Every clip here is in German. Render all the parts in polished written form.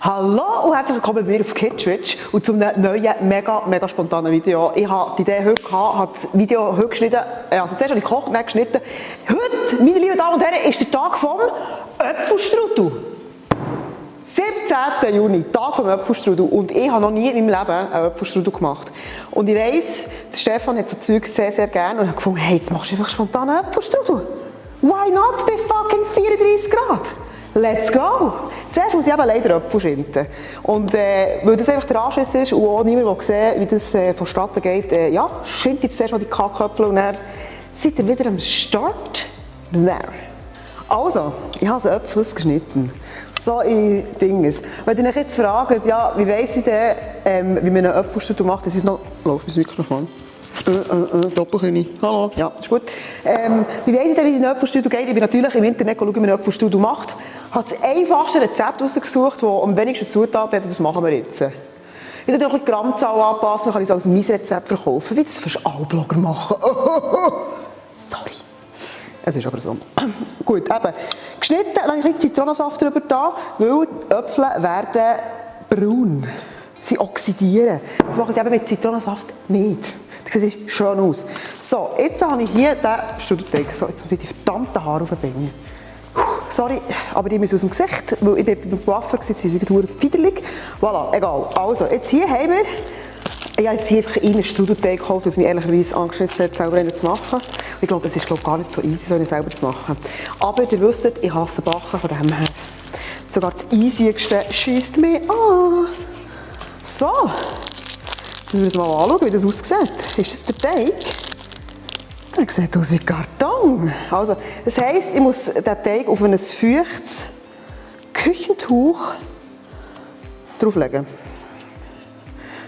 Hallo und herzlich willkommen bei mir auf Kidswitch und zu einem neuen, mega spontanen Video. Ich hatte die Idee heute, habe das Video heute geschnitten, also zuerst habe ich gekocht, dann geschnitten. Heute, meine lieben Damen und Herren, ist der Tag vom Äpfelstrudel. 17. Juni, Tag vom Äpfelstrudel. Und ich habe noch nie in meinem Leben einen Äpfelstrudel gemacht. Und ich weiss, der Stefan hat so Zeug sehr gerne und hat gefunden, hey, jetzt machst du einfach spontan einen Äpfelstrudel. Why not bei fucking 34 Grad? Let's go! Zuerst muss ich eben leider Äpfel schinden. Und weil das einfach der Anschluss ist und auch niemand sehen, wie das vonstatten geht, ja, schindet jetzt zuerst mal die Kacköpfel und dann seid ihr wieder am Start. Also, ich habe so Äpfel geschnitten. So in Dingers. Wenn ihr euch jetzt fragt, ja, wie weiss ich denn, wie man einen Äpfelstrudel macht, das ist noch... Lauf mein Mikrofon. Doppelkönig. Hallo. Ja, ist gut. Wie weiss ich denn, wie ein Äpfelstrudel geht? Ich bin natürlich im Internet schauen, wie man einen Äpfelstrudel macht. Ich habe das einfachste Rezept rausgesucht, das am wenigsten Zutaten hat, und das machen wir jetzt. Ich kann noch die Grammzahl anpassen, kann ich es als mein Rezept verkaufen, wie das fast alle Blogger machen. Sorry. Es ist aber so. Gut, eben. Geschnitten, dann habe ich ein bisschen Zitronensaft drüber da, weil die Äpfel werden braun. Sie oxidieren. Das mache ich eben mit Zitronensaft nicht. Das sieht schön aus. So, jetzt habe ich hier den Strudelteig. So, jetzt muss ich die verdammten Haare aufbringen. Sorry, aber die müssen aus dem Gesicht, weil ich beim Coiffeur war, sie sind fiederlig. Voilà, egal. Also, jetzt hier haben wir... Ich habe jetzt hier einfach einen Strudelteig gekauft, was mich ehrlicherweise angeschissen hat, selber zu machen. Ich glaube, es ist gar nicht so easy, so einen selber zu machen. Aber ihr wisst, ich hasse Backen, von dem her. Sogar das Easyste schiesst mich an. So. Jetzt müssen wir uns mal anschauen, wie das aussieht. Ist das der Teig? Der sieht aus wie Karton. Also, das heisst, ich muss den Teig auf ein feuchtes Küchentuch drauflegen.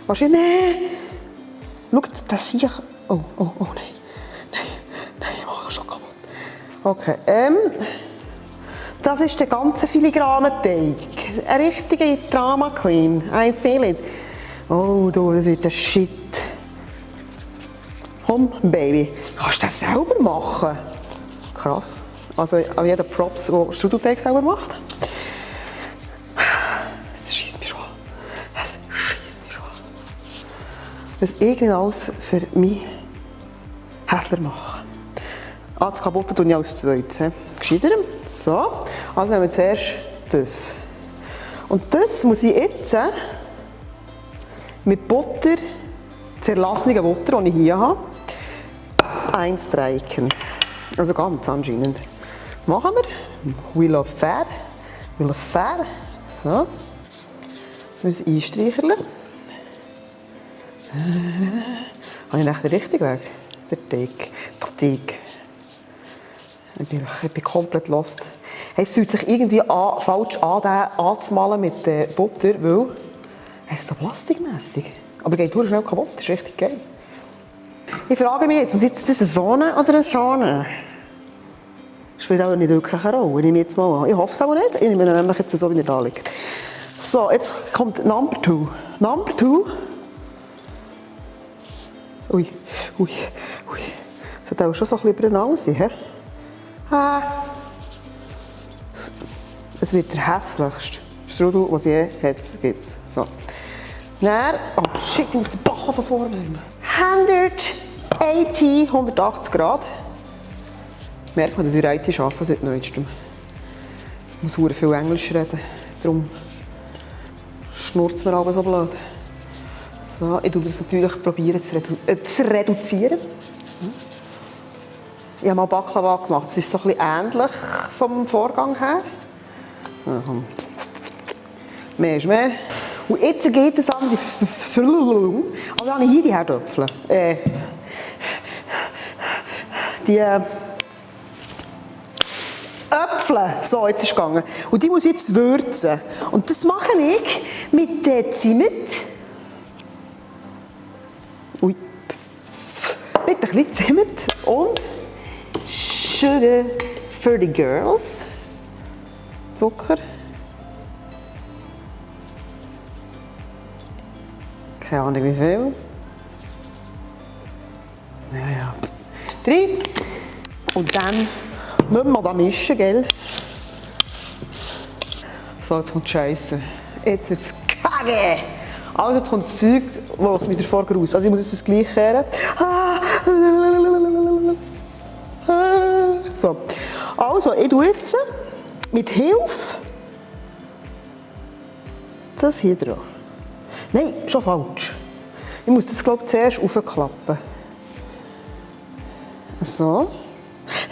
Wahrscheinlich... Schaut, das hier... Oh, nein. Nein, ich mache schon kaputt. Okay, das ist der ganze filigrane Teig. Eine richtige Drama Queen. I feel it. Oh, du, das wird ein Shit. Komm, Baby. Kannst du das selber machen? Krass. Also, an jeder Props, der Strudelteig selber macht. Es schießt mich schon an. Es schießt mich schon an. Das irgendwie alles für mich hässlicher machen. Das Kaputte tue ich als zweites. Gescheiter. So. Also nehmen wir zuerst das. Und das muss ich jetzt mit Butter, zerlassene Butter, die ich hier habe, einstreichen. Also ganz anscheinend. Machen wir. We love fair. We love fair. So. Wir müssen einstreichen. Habe ich echt den richtigen Weg? Der Teig. Ich bin komplett lost. Hey, es fühlt sich irgendwie falsch an, den anzumalen mit Butter, weil er ist so plastikmässig. Aber er geht sehr schnell kaputt, das ist richtig geil. Ich frage mich jetzt, ist das eine Sonne oder eine Schane? Spielt auch nicht wirklich eine Rolle, nehme ich jetzt mal an. Ich hoffe es auch nicht, ich nehme ihn nämlich jetzt so, wie er da liegt. So, jetzt kommt Number 2. Number 2. Ui. Das sollte auch schon so ein bisschen übereinander sein, he? Es wird der hässlichste Strudel, den es je gibt. So. Dann, oh shit, ich muss den Bach von vorne nehmen. 180 Grad. Merkt man, dass ich IT arbeite seit neuestem. Ich muss sehr viel Englisch reden, darum schnurrt es mir aber so blöd. So, ich probiere das natürlich zu reduzieren. So. Ich habe mal Baklava gemacht, es ist so ein bisschen ähnlich vom Vorgang her. Mehr ist mehr. Und jetzt geht es an die Füllung. Also habe ich hier die Herdöpfel. Die Äpfel. So, jetzt ist es gegangen. Und die muss ich jetzt würzen. Und das mache ich mit Zimt. Ui. Mit ein bisschen Zimt und Sugar for the Girls. Zucker. Keine Ahnung wie viel. Ja. 3. Und dann müssen wir da mischen, gell? So, jetzt kommt Scheiße. Jetzt wird es kacke. Also jetzt kommt das Zeug, das mich davor raus. Also ich muss jetzt das gleich kehren. So. Also, ich tue jetzt mit Hilfe das hier dran. Nein, schon falsch. Ich muss das, glaube ich, zuerst aufklappen. So. Ich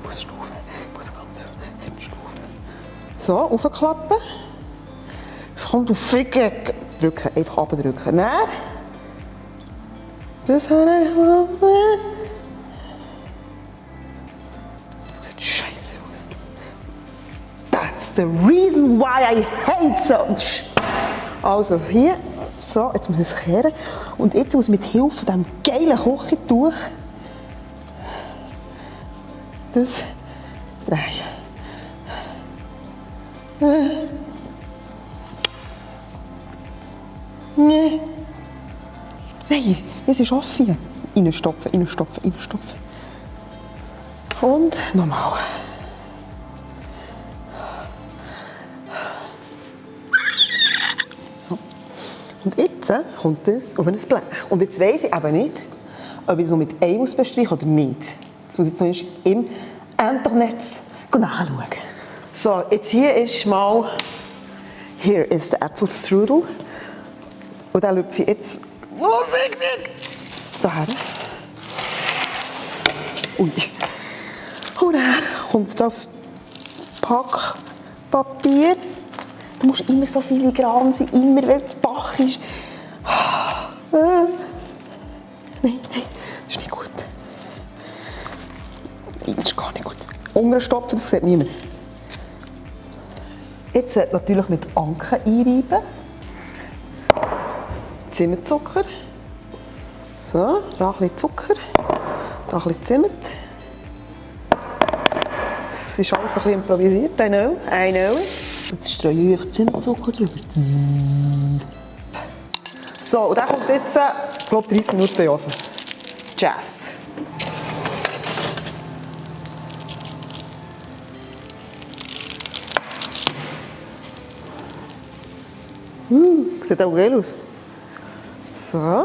muss schnaufen. Ich muss ganz schnaufen. So, aufklappen. Komm, du Ficker. Drücken, einfach abdrücken. Dann. Das habe ich gemacht. Das sieht scheiße aus. That's the reason why I hate so. Also hier. So, jetzt muss ich es kehren. Und jetzt muss ich mit Hilfe von diesem geilen Kochtuch das drehen. Nein, jetzt ist offen. Reinstopfen, reinstopfen, reinstopfen. Und nochmal. So. Und jetzt kommt es auf ein Blech. Und jetzt weiss ich eben nicht, ob ich es noch mit Ei bestreiche oder nicht. Das muss ich zumindest im Internet nachschauen. So, jetzt hier ist mal, hier ist der Apfelstrudel. Und den lüpfe ich jetzt, daher. Ui. Und dann kommt er aufs Packpapier. Du musst immer so filigran sein, immer wenn es Bach ist. Nein, das ist nicht gut. Das ist gar nicht gut. Unterstopfen, das sieht niemand. Jetzt natürlich nicht Anken einreiben. Zimmerzucker. So, da ein bisschen Zucker, da ein bisschen Zimt. Es ist alles ein bisschen improvisiert, I know. Jetzt streue ich einfach Zimtzucker drüber. So, und der kommt jetzt, ich glaube, 30 Minuten in den Ofen. Jazz. Sieht auch geil aus. So.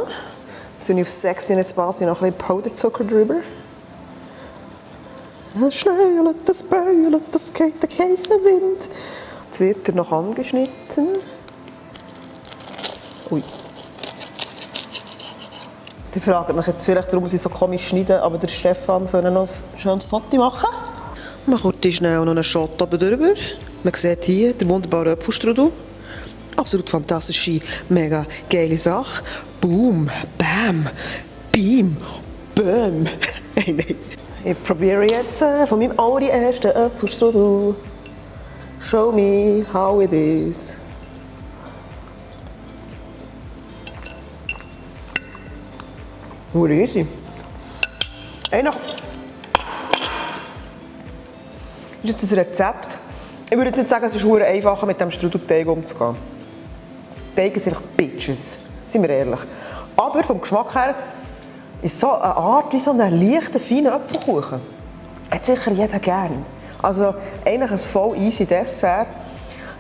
Jetzt tue ich auf Sexiness Basis noch ein bisschen Powderzucker drüber. Schnell, das Bäuerle, das geht der Käsewind. Jetzt wird er noch angeschnitten. Ui. Die fragen mich jetzt vielleicht, warum sie so komisch schneiden, aber der Stefan soll noch ein schönes Foto machen. Man kommt schnell noch einen Shot oben drüber. Man sieht hier den wunderbaren Apfelstrudel. Absolut fantastische, mega geile Sache. Boom, bam, beam, bam. Ich probiere jetzt von meinem allerersten Apfelstrudel. Show me how it is. Nur easy. Einfach. Das ist das Rezept. Ich würde nicht sagen, es ist sehr einfach, mit dem Strudelteig umzugehen. Teige sind einfach Bitches, sind wir ehrlich. Aber vom Geschmack her ist so eine Art wie so ein leichter, feiner Apfelkuchen. Hat sicher jeder gern. Also eigentlich ein voll easy Dessert.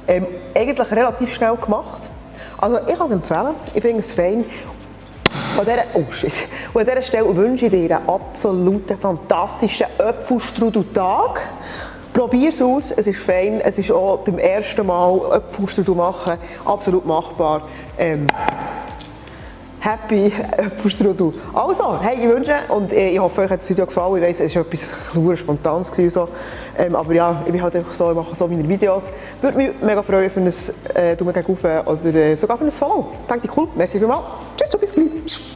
Eigentlich relativ schnell gemacht. Also ich kann es empfehlen, ich finde es fein. Und an dieser Stelle wünsche ich dir einen absoluten, fantastischen Apfelstrudeltag. Probier es aus, es ist fein, es ist auch beim ersten Mal Apfelstrudel machen absolut machbar. Happy Apfelstrudel. Also, hey, ich wünsche und ich hoffe, euch hat das Video gefallen. Ich weiss, es war etwas spontanes so. Aber ja, ich bin halt einfach so, ich mache so meine Videos. Würde mich mega freuen für ein Daumen gegen rauf oder sogar für ein Follow. Denke ich cool. Merci vielmals. Tschüss, bis gleich.